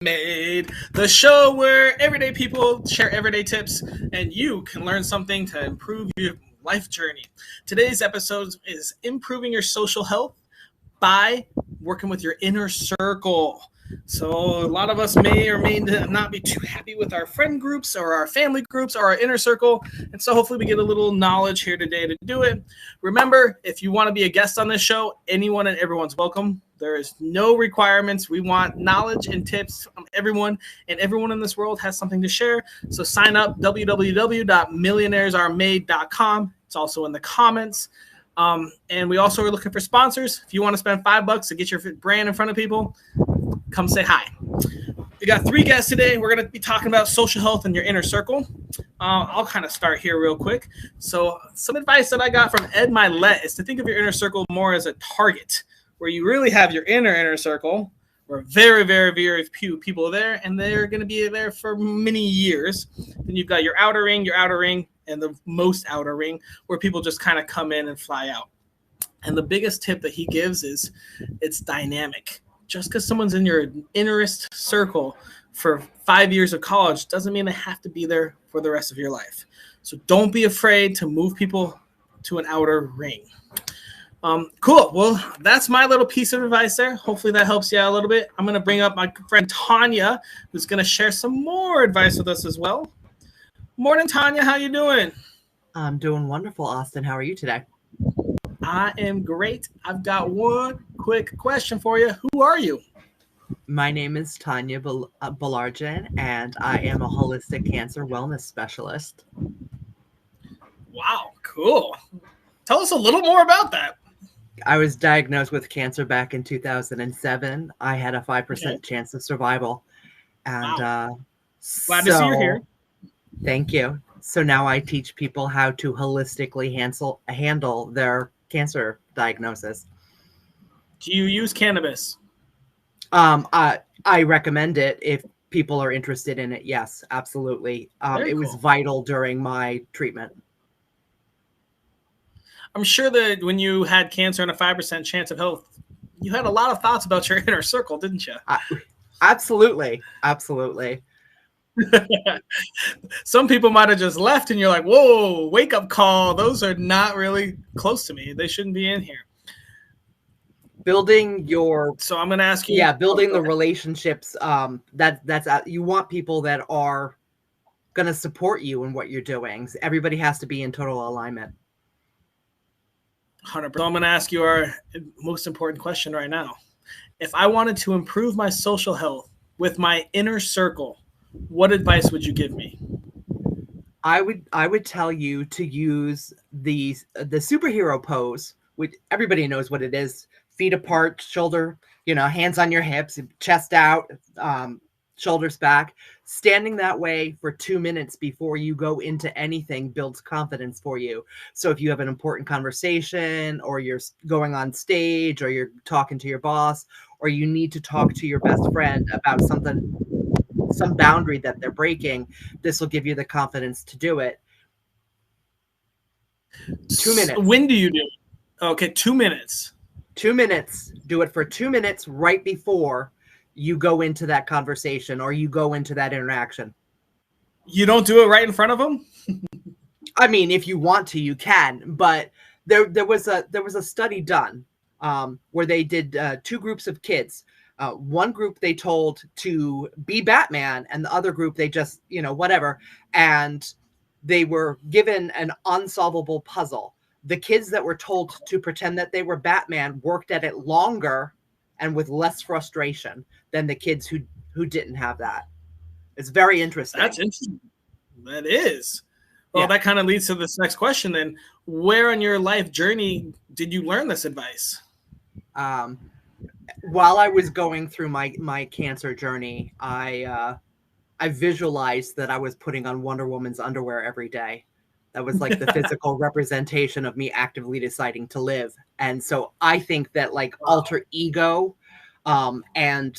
Made, the show where everyday people share everyday tips and you can learn something to improve your life journey. Today's episode is improving your social health by working with your inner circle. So a lot of us may or may not be too happy with our friend groups or our family groups or our inner circle. And so hopefully we get a little knowledge here today to do it. Remember, if you want to be a guest on this show, anyone and everyone's welcome. There is no requirements. We want knowledge and tips from everyone, and everyone in this world has something to share. So sign up, www.millionairesaremade.com. It's also in the comments. And we also are looking for sponsors. If you want to spend $5 to get your brand in front of people, come say hi. We got 3 guests today. We're going to be talking about social health in your inner circle. I'll kind of start here real quick. So some advice that I got from Ed Milet is to think of your inner circle more as a target, where you really have your inner circle, where very, very, very few people are there, and they're going to be there for many years. Then you've got your outer ring, and the most outer ring, where people just kind of come in and fly out. And the biggest tip that he gives is it's dynamic. Just because someone's in your innerest circle for 5 years of college doesn't mean they have to be there for the rest of your life. So don't be afraid to move people to an outer ring. Cool. Well, that's my little piece of advice there. Hopefully that helps you out a little bit. I'm going to bring up my friend Tanya, who's going to share some more advice with us as well. Morning, Tanya. How you doing? I'm doing wonderful, Austin. How are you today? I am great. I've got one quick question for you. Who are you? My name is Tanya Balarjan, and I am a holistic cancer wellness specialist. Wow, cool. Tell us a little more about that. I was diagnosed with cancer back in 2007. I had a 5% chance of survival. And wow. Glad to see you're here. Thank you. So now I teach people how to holistically handle their cancer diagnosis. Do you use cannabis? I recommend it if people are interested in it. Yes, absolutely. It was vital during my treatment. I'm sure that when you had cancer and a 5% chance of health, you had a lot of thoughts about your inner circle, didn't you? Absolutely. Absolutely. Some people might have just left and you're like, whoa, wake up call. Those are not really close to me. They shouldn't be in here. So I'm going to ask you. Yeah, building the relationships. That's you want people that are going to support you in what you're doing. So everybody has to be in total alignment. 100%. So I'm going to ask you our most important question right now. If I wanted to improve my social health with my inner circle, what advice would you give me? I would tell you to use the superhero pose, which everybody knows what it is. Feet apart, shoulder, hands on your hips, chest out, shoulders back. Standing that way for 2 minutes before you go into anything builds confidence for you. So if you have an important conversation, or you're going on stage, or you're talking to your boss, or you need to talk to your best friend about something, some boundary that they're breaking, this will give you the confidence to do it. 2 minutes. When do you do it? Okay, 2 minutes. 2 minutes. Do it for 2 minutes right before you go into that conversation or you go into that interaction. You don't do it right in front of them? I mean, if you want to, you can. But there was a study done where they did 2 groups of kids. One group they told to be Batman, and the other group they just, whatever. And they were given an unsolvable puzzle. The kids that were told to pretend that they were Batman worked at it longer and with less frustration than the kids who didn't have that. It's very interesting. That's interesting. That is. Well, that kind of leads to this next question then. Where on your life journey did you learn this advice? While I was going through my cancer journey, I visualized that I was putting on Wonder Woman's underwear every day. That was like the physical representation of me actively deciding to live. And so I think that alter ego and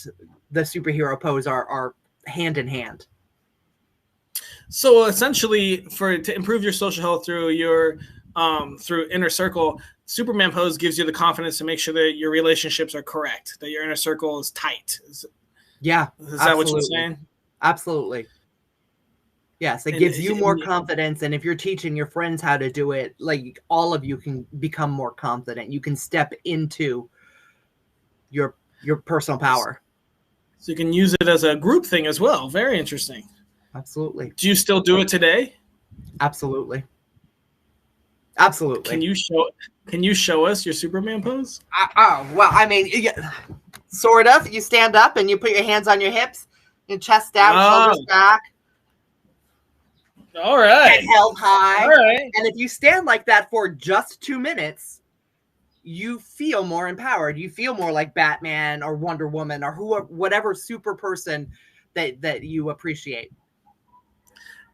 the superhero pose are hand in hand. So essentially, to improve your social health through your through inner circle, Superman pose gives you the confidence to make sure that your relationships are correct, that your inner circle is tight. Yeah, Is that what you're absolutely. saying? Absolutely. Yes, it And, gives you more and confidence. And if you're teaching your friends how to do it, like all of you can become more confident. You can step into your personal power. so you can use it as a group thing as well. Very interesting. Absolutely. Do you still do it today? Absolutely. Absolutely. Can you show us your Superman pose? Oh, well, I mean, yeah, sort of. You stand up and you put your hands on your hips, your chest out, Oh, shoulders back, all head right. held All high. right. And if you stand like that for just 2 minutes, you feel more empowered. You feel more like Batman or Wonder Woman or whatever super person that you appreciate.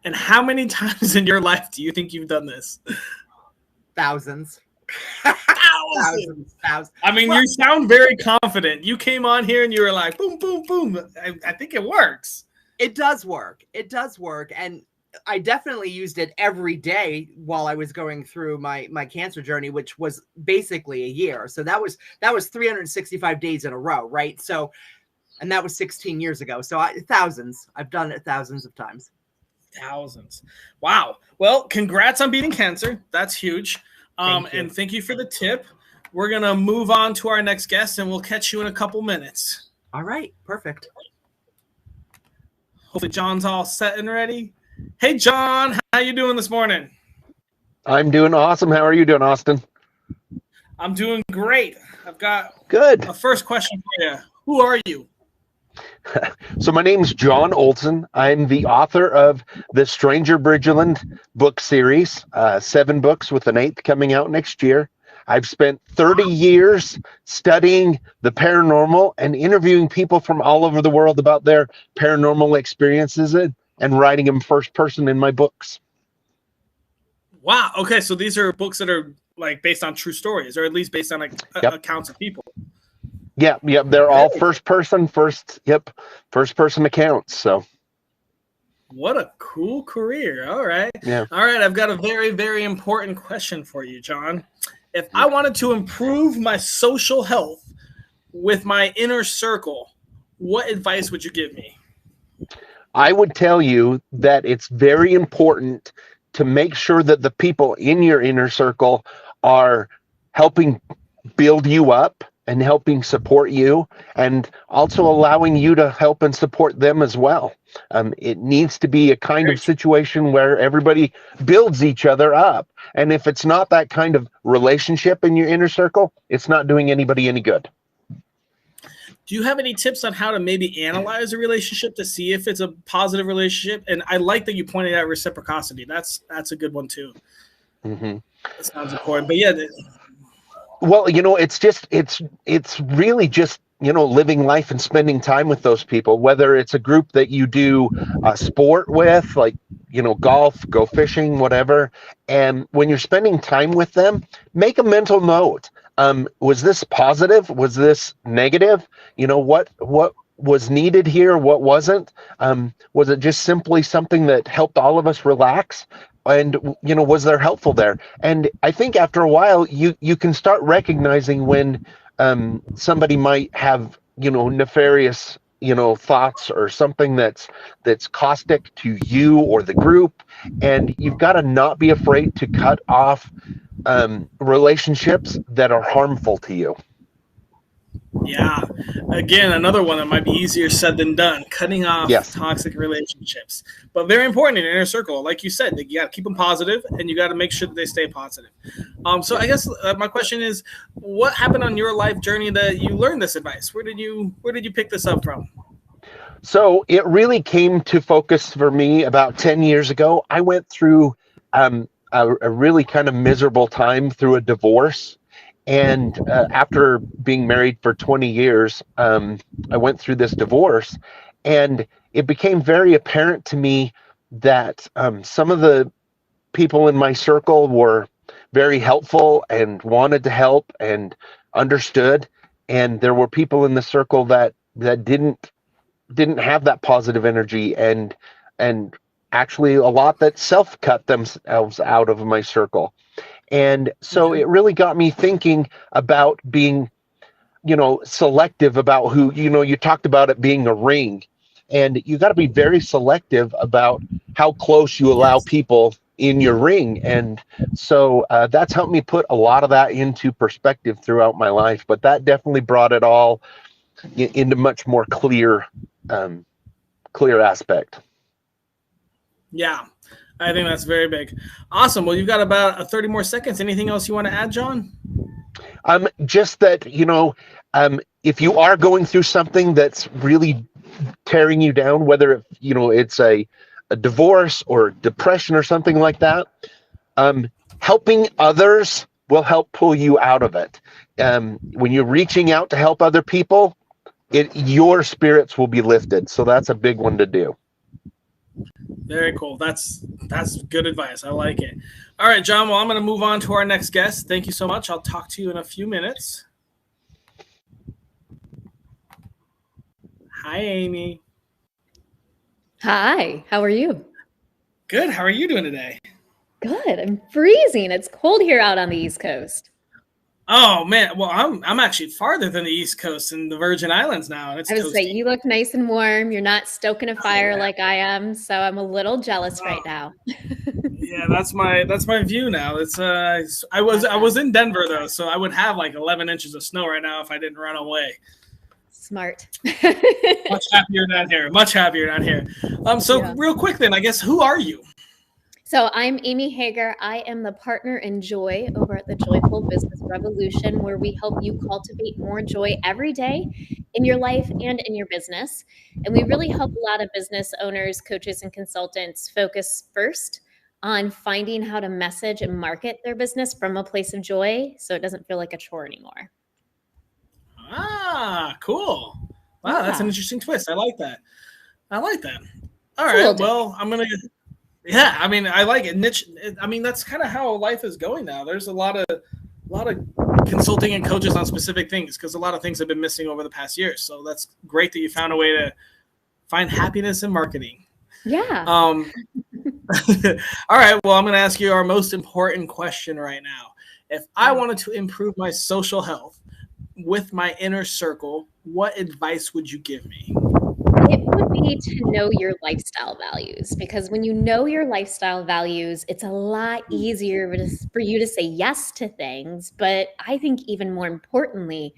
And how many times in your life do you think you've done this? Thousands. Thousands. Thousands. I mean, Well, you sound very confident. You came on here and you were like, boom, boom, boom. I think it works. it does work. It does work. And I definitely used it every day while I was going through my cancer journey, which was basically a year. So that was 365 days in a row, right? So, and that was 16 years ago. So thousands. I've done it thousands of times. Thousands. Wow. Well, congrats on beating cancer. That's huge. Thank you. And thank you for the tip. We're going to move on to our next guest, and we'll catch you in a couple minutes. All right. Perfect. Hopefully John's all set and ready. Hey, John, how you doing this morning? I'm doing awesome. How are you doing, Austin? I'm doing great. I've got Good. a first question for you. Who are you? So my name's John Olson. I'm the author of the Stranger Bridgeland book series, 7 books with an 8th coming out next year. I've spent 30 years studying the paranormal and interviewing people from all over the world about their paranormal experiences and writing them first person in my books. Wow. Okay, so these are books that are like based on true stories, or at least based on like accounts of people. Yeah, they're all first person accounts. So what a cool career. All right. Yeah. All right, I've got a very, very important question for you, John. If I wanted to improve my social health with my inner circle, what advice would you give me? I would tell you that it's very important to make sure that the people in your inner circle are helping build you up and helping support you, and also allowing you to help and support them as well. It needs to be a kind of situation where everybody builds each other up. And if it's not that kind of relationship in your inner circle, it's not doing anybody any good. Do you have any tips on how to maybe analyze a relationship to see if it's a positive relationship? And I like that you pointed out reciprocity. That's a good one too. Mm-hmm. That sounds important. But yeah. Well, it's really just, living life and spending time with those people, whether it's a group that you do a sport with, like, golf, go fishing, whatever. And when you're spending time with them, make a mental note. Was this positive? Was this negative? What was needed here? What wasn't? Was it just simply something that helped all of us relax? And, was there helpful there? And I think after a while, you can start recognizing when somebody might have, nefarious, thoughts or something that's caustic to you or the group. And you've got to not be afraid to cut off relationships that are harmful to you. Yeah. Again, another one that might be easier said than done, cutting off toxic relationships. But very important in your inner circle. Like you said, you got to keep them positive, and you got to make sure that they stay positive. So I guess my question is, what happened on your life journey that you learned this advice? Where did you pick this up from? So it really came to focus for me about 10 years ago. I went through a really kind of miserable time through a divorce. And after being married for 20 years, I went through this divorce, and it became very apparent to me that some of the people in my circle were very helpful and wanted to help and understood. And there were people in the circle that didn't have that positive energy, and actually a lot that self-cut themselves out of my circle. And so it really got me thinking about being selective about who, you talked about it being a ring, and you got to be very selective about how close you allow Yes. people in your ring. And so that's helped me put a lot of that into perspective throughout my life. But that definitely brought it all into much more clear aspect. Yeah. I think that's very big. Awesome. Well, you've got about 30 more seconds. Anything else you want to add, John? Just that, if you are going through something that's really tearing you down, whether it's a divorce or depression or something like that, helping others will help pull you out of it. When you're reaching out to help other people, your spirits will be lifted. So that's a big one to do. Very cool. That's good advice. I like it. All right, John. Well, I'm going to move on to our next guest. Thank you so much. I'll talk to you in a few minutes. Hi, Amy. Hi, how are you? Good. How are you doing today? Good. I'm freezing. It's cold here out on the East Coast. Oh man. Well, I'm actually farther than the East Coast in the Virgin Islands now, and it's I would say toasty. you look nice and warm. You're not stoking a fire like I am, so I'm a little jealous right now. Yeah, that's my view now. It's I was in Denver though, so I would have like 11 inches of snow right now if I didn't run away. Smart. Much happier down here. Much happier down here. So Yeah. real quick then, I guess, who are you? So I'm Amy Hager. I am the partner in joy over at the Joyful Business Revolution, where we help you cultivate more joy every day in your life and in your business. And we really help a lot of business owners, coaches, and consultants focus first on finding how to message and market their business from a place of joy so it doesn't feel like a chore anymore. Ah, cool. Wow, that's an Yeah. interesting twist. I like that. All It's a right. little Well, I'm gonna. Yeah, I mean, I like it. Niche. I mean, that's kind of how life is going now. There's a lot of consulting and coaches on specific things because a lot of things have been missing over the past years. So that's great that you found a way to find happiness in marketing. Yeah. All right. Well, I'm going to ask you our most important question right now. If I wanted to improve my social health with my inner circle, what advice would you give me? It would be to know your lifestyle values, because when you know your lifestyle values, it's a lot easier for you to say yes to things. But I think even more importantly,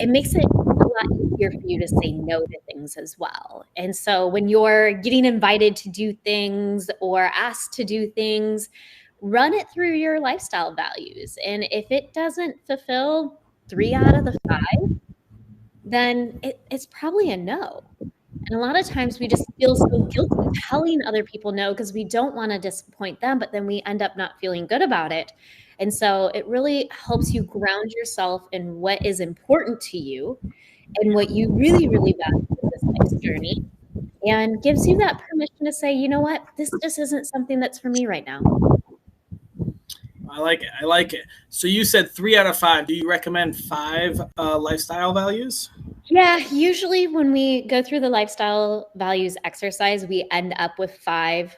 it makes it a lot easier for you to say no to things as well. And so when you're getting invited to do things or asked to do things, run it through your lifestyle values. And if it doesn't fulfill 3 out of the 5, then it's probably a no. And a lot of times we just feel so guilty telling other people no because we don't want to disappoint them, but then we end up not feeling good about it. And so it really helps you ground yourself in what is important to you and what you really, really value in this life's journey, and gives you that permission to say, you know what, this just isn't something that's for me right now. I like it. I like it. So you said 3 out of 5. Do you recommend 5 lifestyle values? Yeah, usually when we go through the lifestyle values exercise, we end up with 5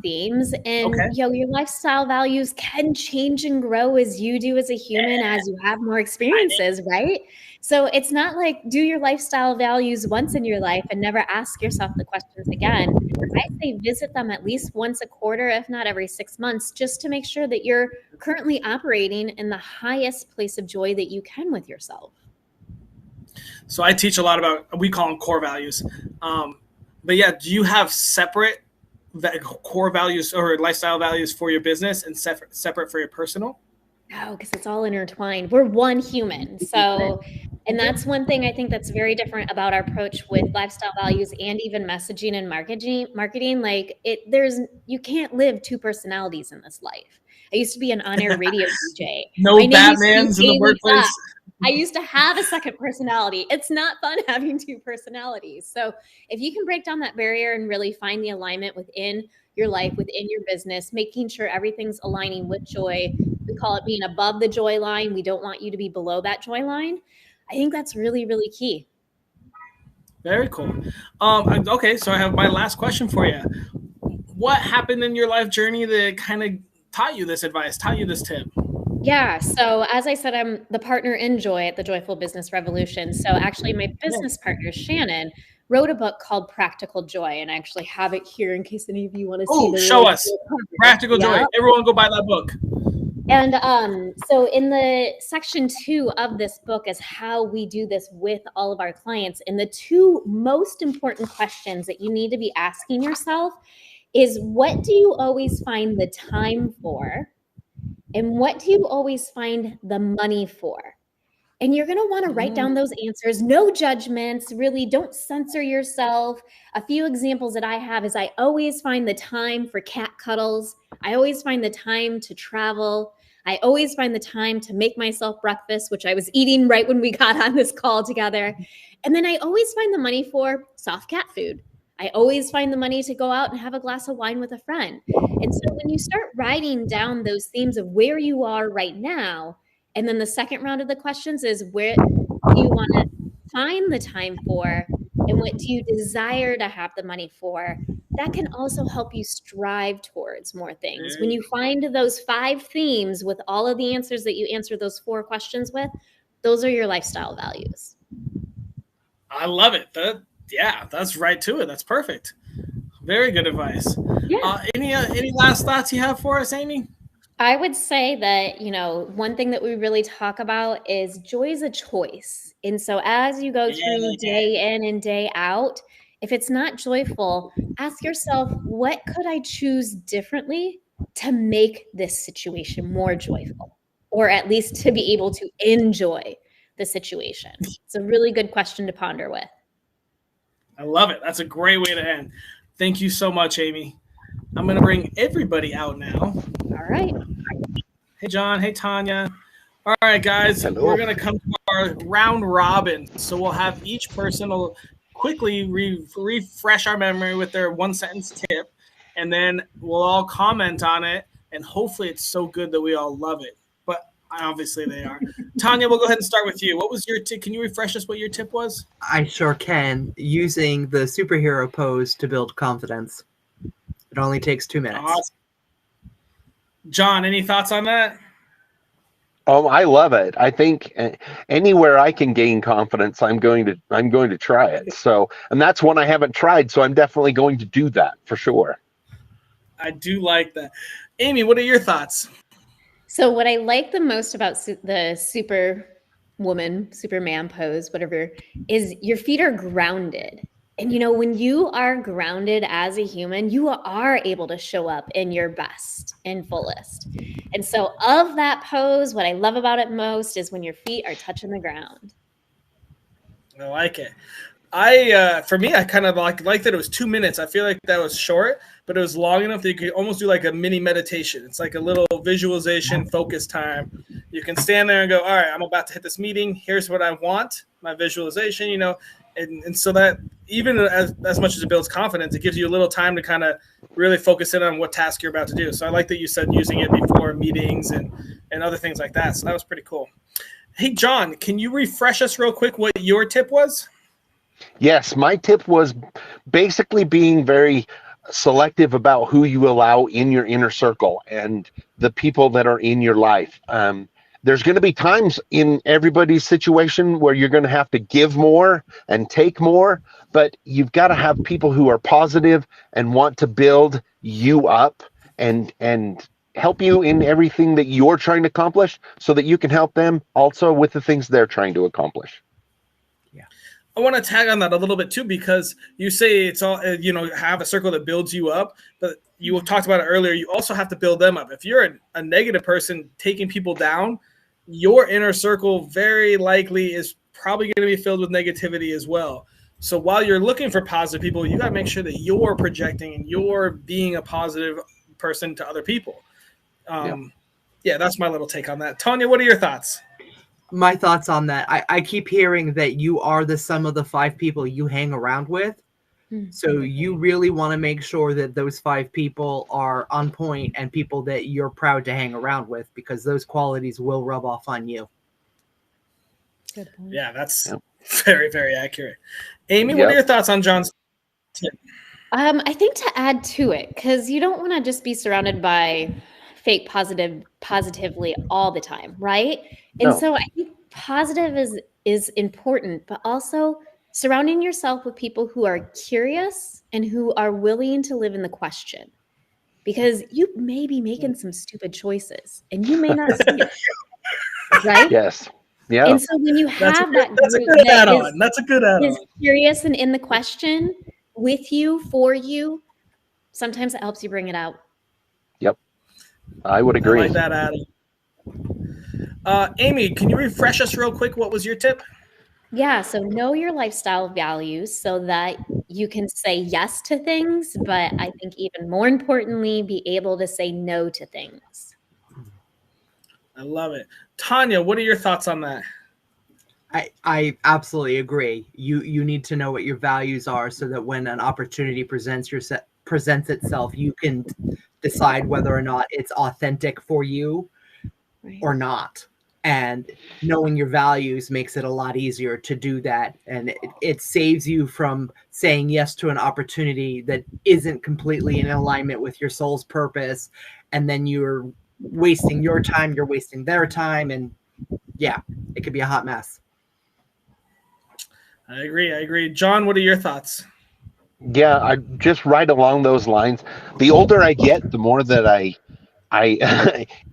themes. And Okay. your lifestyle values can change and grow as you do as a human, as you have more experiences, right? So it's not like do your lifestyle values once in your life and never ask yourself the questions again. I say visit them at least once a quarter, if not every 6 months, just to make sure that you're currently operating in the highest place of joy that you can with yourself. So I teach a lot about, we call them core values. But yeah, do you have separate core values or lifestyle values for your business and separate for your personal? No, because it's all intertwined. We're one human. So, and that's one thing I think that's very different about our approach with lifestyle values and even messaging and marketing. Like you can't live 2 personalities in this life. I used to be an on-air radio DJ. No My name used to be Batmans in the Haley workplace. Fox. I used to have a second personality. It's not fun having 2 personalities. So if you can break down that barrier and really find the alignment within your life, within your business, making sure everything's aligning with joy. We call it being above the joy line. We don't want you to be below that joy line. I think that's really, really key. Very cool. Okay, so I have my last question for you. What happened in your life journey that kind of taught you this advice, taught you this tip? Yeah. So as I said, I'm the partner in Joy at the Joyful Business Revolution. So actually, my business partner, Shannon, wrote a book called Practical Joy. And I actually have it here in case any of you want to see the show really us. cool cover. Practical Joy. Yeah. Everyone go buy that book. And so in the section 2 of this book is how we do this with all of our clients. And the 2 most important questions that you need to be asking yourself is, what do you always find the time for? And what do you always find the money for? And you're going to want to write down those answers. No judgments, really. Don't censor yourself. A few examples that I have is I always find the time for cat cuddles. I always find the time to travel. I always find the time to make myself breakfast, which I was eating right when we got on this call together. And then I always find the money for soft cat food. I always find the money to go out and have a glass of wine with a friend. And so when you start writing down those themes of where you are right now, and then the second round of the questions is, where do you want to find the time for, and what do you desire to have the money for? That can also help you strive towards more things. When you find those 5 themes with all of the answers that you answer those 4 questions with, those are your lifestyle values. I love it. Yeah, that's right to it. That's perfect. Very good advice. Yeah. Any last thoughts you have for us, Amy? I would say that, one thing that we really talk about is joy is a choice. And so as you go through day in and day out, if it's not joyful, ask yourself, what could I choose differently to make this situation more joyful, or at least to be able to enjoy the situation? It's a really good question to ponder with. I love it. That's a great way to end. Thank you so much, Amy. I'm going to bring everybody out now. All right. Hey, John. Hey, Tanya. All right, guys. Hello. We're going to come to our round robin. So we'll have each person will quickly refresh our memory with their 1-sentence tip, and then we'll all comment on it, and hopefully it's so good that we all love it. But obviously they are. Tanya, we'll go ahead and start with you. What was your tip? Can you refresh us what your tip was? I sure can. Using the superhero pose to build confidence. It only takes 2 minutes. Awesome. John, any thoughts on that? I love it. I think anywhere I can gain confidence, I'm going to try it. So, and that's one I haven't tried. So I'm definitely going to do that for sure. I do like that. Amy, what are your thoughts? So what I like the most about the Superman pose, whatever, is your feet are grounded. And, when you are grounded as a human, you are able to show up in your best and fullest. And so of that pose, what I love about it most is when your feet are touching the ground. I like it. For me, I kind of like that it was 2 minutes. I feel like that was short, but it was long enough that you could almost do like a mini meditation. It's like a little visualization focus time. You can stand there and go, all right, I'm about to hit this meeting. Here's what I want, my visualization, and so that even as much as it builds confidence, it gives you a little time to kind of really focus in on what task you're about to do. So I like that you said using it before meetings and other things like that. So that was pretty cool. Hey, John, can you refresh us real quick what your tip was? Yes, my tip was basically being very selective about who you allow in your inner circle and the people that are in your life. There's going to be times in everybody's situation where you're going to have to give more and take more, but you've got to have people who are positive and want to build you up and help you in everything that you're trying to accomplish so that you can help them also with the things they're trying to accomplish. I want to tag on that a little bit too, because you say it's all, have a circle that builds you up, but you talked about it earlier. You also have to build them up. If you're a negative person taking people down, your inner circle very likely is probably going to be filled with negativity as well. So while you're looking for positive people, you got to make sure that you're projecting and you're being a positive person to other people. Yeah, that's my little take on that. Tanya, what are your thoughts? My thoughts on that. I keep hearing that you are the sum of the 5 people you hang around with. So you really want to make sure that those 5 people are on point and people that you're proud to hang around with, because those qualities will rub off on you. Good point. Yeah, that's very, very accurate. Amy, what are your thoughts on John's tip? I think to add to it, because you don't want to just be surrounded by fake positively all the time, right? And No. so I think positive is important, but also surrounding yourself with people who are curious and who are willing to live in the question. Because you may be making some stupid choices and you may not see it, right? Yes. Yeah. And so when you That's have that a group good that add-on. That's a good is add-on. curious and in the question with you, for you, sometimes it helps you bring it out. Yep. I would I agree. like that add-on. Amy, can you refresh us real quick? What was your tip? Yeah, so know your lifestyle values so that you can say yes to things, but I think even more importantly, be able to say no to things. I love it. Tanya, what are your thoughts on that? I absolutely agree. You need to know what your values are so that when an opportunity presents itself, you can decide whether or not it's authentic for you Right. or not. And knowing your values makes it a lot easier to do that. And it saves you from saying yes to an opportunity that isn't completely in alignment with your soul's purpose. And then you're wasting your time, you're wasting their time. And yeah, it could be a hot mess. I agree. John, what are your thoughts? Yeah, I just right along those lines. The older I get, the more that I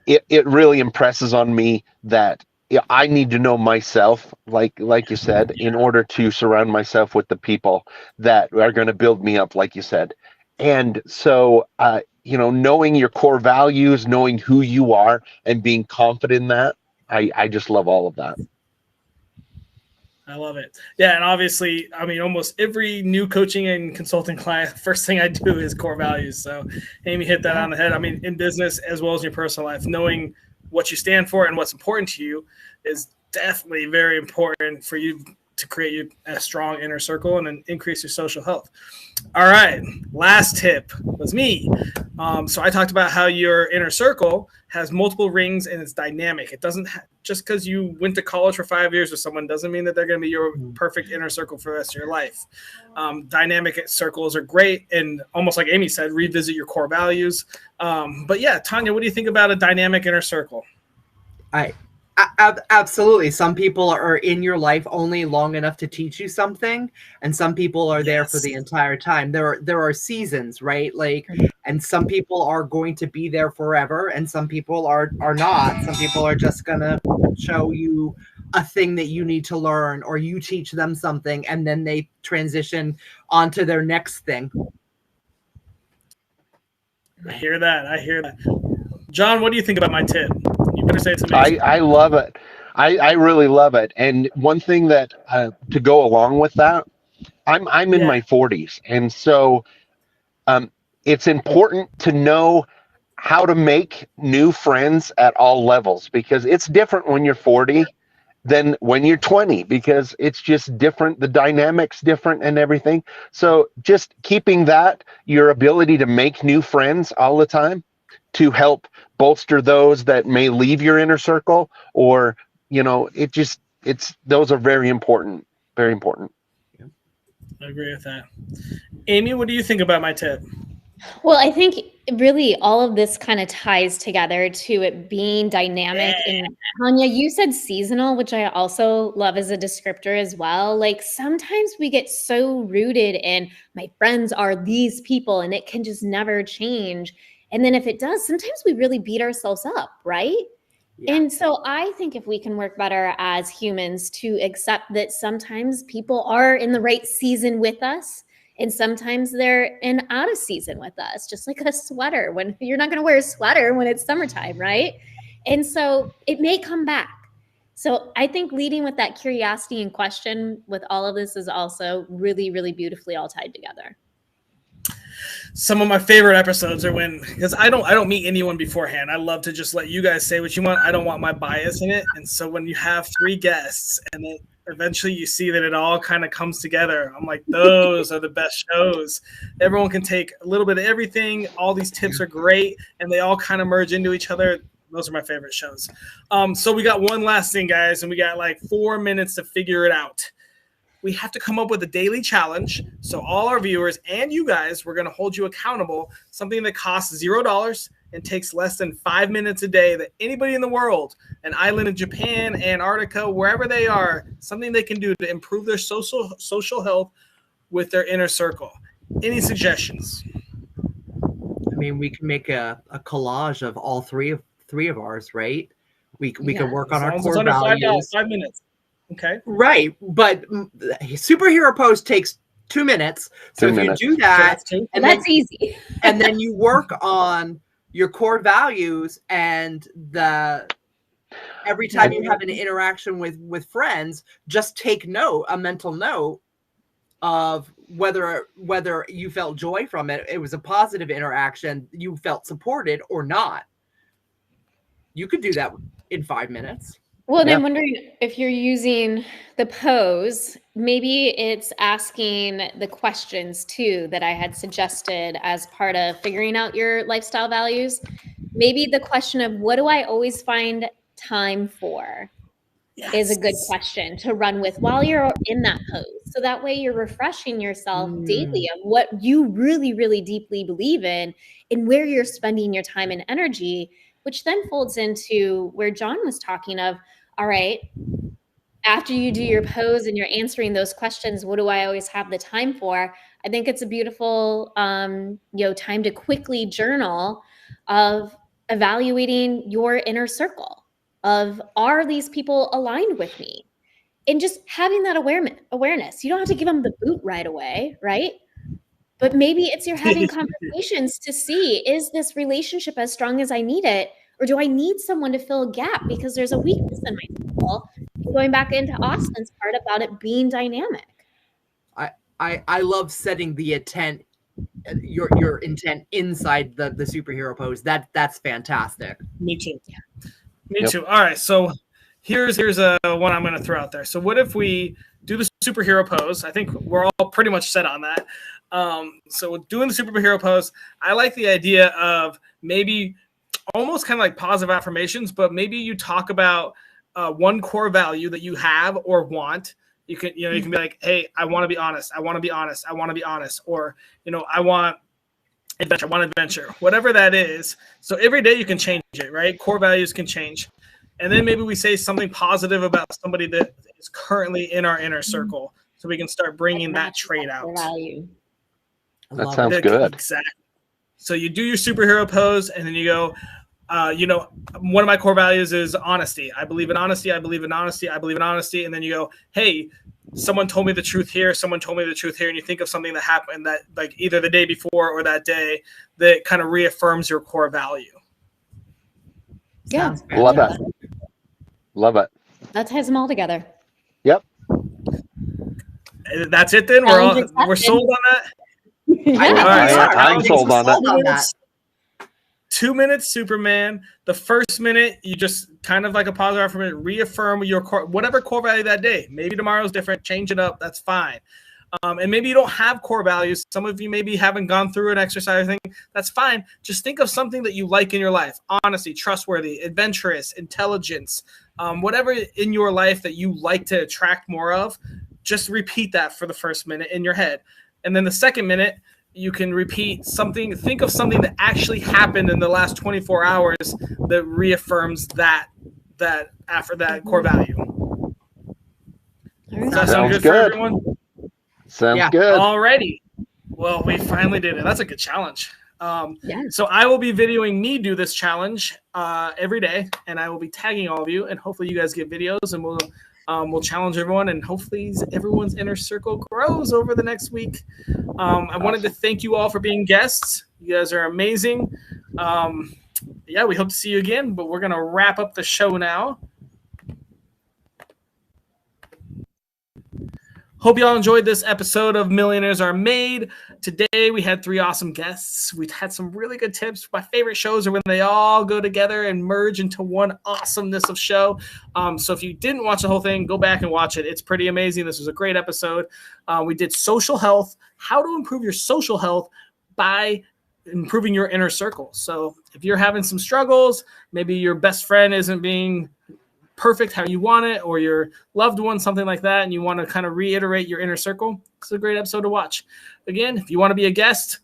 it really impresses on me that yeah, I need to know myself, like you said, in order to surround myself with the people that are going to build me up, like you said. And so, knowing your core values, knowing who you are, and being confident in that, I just love all of that. I love it. Yeah, and obviously, I mean, almost every new coaching and consulting client, first thing I do is core values. So Amy hit that on the head. I mean, in business as well as in your personal life, knowing what you stand for and what's important to you is definitely very important for you to create a strong inner circle and then increase your social health. All right, last tip was me. So I talked about how your inner circle has multiple rings and it's dynamic. It doesn't just because you went to college for 5 years with someone doesn't mean that they're going to be your perfect inner circle for the rest of your life. Dynamic circles are great, and almost like Amy said, revisit your core values. But yeah, Tanya, what do you think about a dynamic inner circle? Absolutely. Some people are in your life only long enough to teach you something, and some people are there for the entire time. There are seasons, right? Like, and some people are going to be there forever, and some people are not. Some people are just gonna show you a thing that you need to learn, or you teach them something, and then they transition onto their next thing. I hear that. John, what do you think about my tip? You better say it's amazing. I love it. I really love it. And one thing that to go along with that, I'm in my 40s, and so it's important to know how to make new friends at all levels because it's different when you're 40 than when you're 20 because it's just different. The dynamics different and everything. So just keeping that your ability to make new friends all the time to help bolster those that may leave your inner circle or it's those are very important. Very important. I agree with that. Amy, what do you think about my tip? Well, I think really all of this kind of ties together to it being dynamic. And Tanya, you said seasonal, which I also love as a descriptor as well. Like sometimes we get so rooted in my friends are these people and it can just never change. And then if it does, sometimes we really beat ourselves up, right? Yeah. And so I think if we can work better as humans to accept that sometimes people are in the right season with us and sometimes they're in out of season with us, just like a sweater. When you're not going to wear a sweater when it's summertime, right? And so it may come back. So I think leading with that curiosity and question with all of this is also really, really beautifully all tied together. Some of my favorite episodes are when because I don't meet anyone beforehand. I love to just let you guys say what you want. I don't want my bias in it. And so when you have 3 guests and then eventually you see that it all kind of comes together, I'm like, those are the best shows. Everyone can take a little bit of everything. All these tips are great and they all kind of merge into each other. Those are my favorite shows. So we got one last thing, guys, and we got like 4 minutes to figure it out. We have to come up with a daily challenge. So all our viewers and you guys, we're going to hold you accountable. Something that costs $0. and takes less than 5 minutes a day, that anybody in the world, an island in Japan, Antarctica, wherever they are, something they can do to improve their social health with their inner circle. Any suggestions? I mean, we can make a collage of all three of ours, right? We can work on our core values. 5 minutes. Okay. Right, but superhero pose takes 2 minutes. So if you do that, and that's easy. And then you work on your core values, and every time you have an interaction with friends, just take a mental note of whether you felt joy from it. It was a positive interaction. You felt supported or not. You could do that in 5 minutes. Well, and I'm wondering if you're using the pose, maybe it's asking the questions too that I had suggested as part of figuring out your lifestyle values. Maybe the question of what do I always find time for is a good question to run with while you're in that pose. So that way you're refreshing yourself daily of what you really, really deeply believe in and where you're spending your time and energy, which then folds into where John was talking of, all right, after you do your pose and you're answering those questions, what do I always have the time for? I think it's a beautiful, time to quickly journal of evaluating your inner circle of, are these people aligned with me? And just having that awareness. You don't have to give them the boot right away, right? But maybe it's you're having conversations to see, is this relationship as strong as I need it? Or do I need someone to fill a gap because there's a weakness in my circle? Going back into Austin's part about it being dynamic. I love setting the intent, your intent inside the superhero pose. That's fantastic. Me too. Yeah. Me too. All right, so here's a one I'm going to throw out there. So what if we do the superhero pose? I think we're all pretty much set on that. So doing the superhero pose, I like the idea of maybe almost kind of like positive affirmations, but maybe you talk about one core value that you have or want. You can be like, hey, I want to be honest. I want to be honest. I want to be honest. Or, I want adventure. I want adventure, whatever that is. So every day you can change it, right? Core values can change. And then maybe we say something positive about somebody that is currently in our inner circle. So we can start bringing that trait out. Value. That sounds good. Exactly. So you do your superhero pose and then you go, one of my core values is honesty. I believe in honesty. I believe in honesty. I believe in honesty. And then you go, hey, someone told me the truth here. Someone told me the truth here. And you think of something that happened that like either the day before or that day that kind of reaffirms your core value. Yeah. Love that. Love it. That ties them all together. Yep. That's it then? We're sold on that? Yeah. All right. I'm sold on that. 2 minutes, Superman. The first minute, you just kind of like a positive affirmation, reaffirm your core, whatever core value that day. Maybe tomorrow's different. Change it up. That's fine. And maybe you don't have core values. Some of you maybe haven't gone through an exercise thing. That's fine. Just think of something that you like in your life. Honesty, trustworthy, adventurous, intelligence, whatever in your life that you like to attract more of. Just repeat that for the first minute in your head. And then the second minute, you can repeat something. Think of something that actually happened in the last 24 hours that reaffirms that after that core value. Does that sound good for everyone? Sounds good. Alrighty. Well, we finally did it. That's a good challenge. So I will be videoing me do this challenge every day, and I will be tagging all of you, and hopefully you guys get videos, and we'll challenge everyone, and hopefully everyone's inner circle grows over the next week. I wanted to thank you all for being guests. You guys are amazing. We hope to see you again, but we're going to wrap up the show now. Hope you all enjoyed this episode of Millionaires Are Made. Today, we had 3 awesome guests. We had some really good tips. My favorite shows are when they all go together and merge into one awesomeness of show. So if you didn't watch the whole thing, go back and watch it. It's pretty amazing. This was a great episode. We did social health, how to improve your social health by improving your inner circle. So if you're having some struggles, maybe your best friend isn't being perfect how you want it, or your loved one, something like that, and you want to kind of reiterate your inner circle, it's a great episode to watch. Again, if you want to be a guest,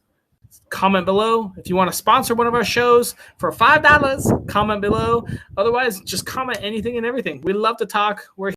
comment below. If you want to sponsor one of our shows for $5, comment below. Otherwise, just comment anything and everything. We love to talk. We're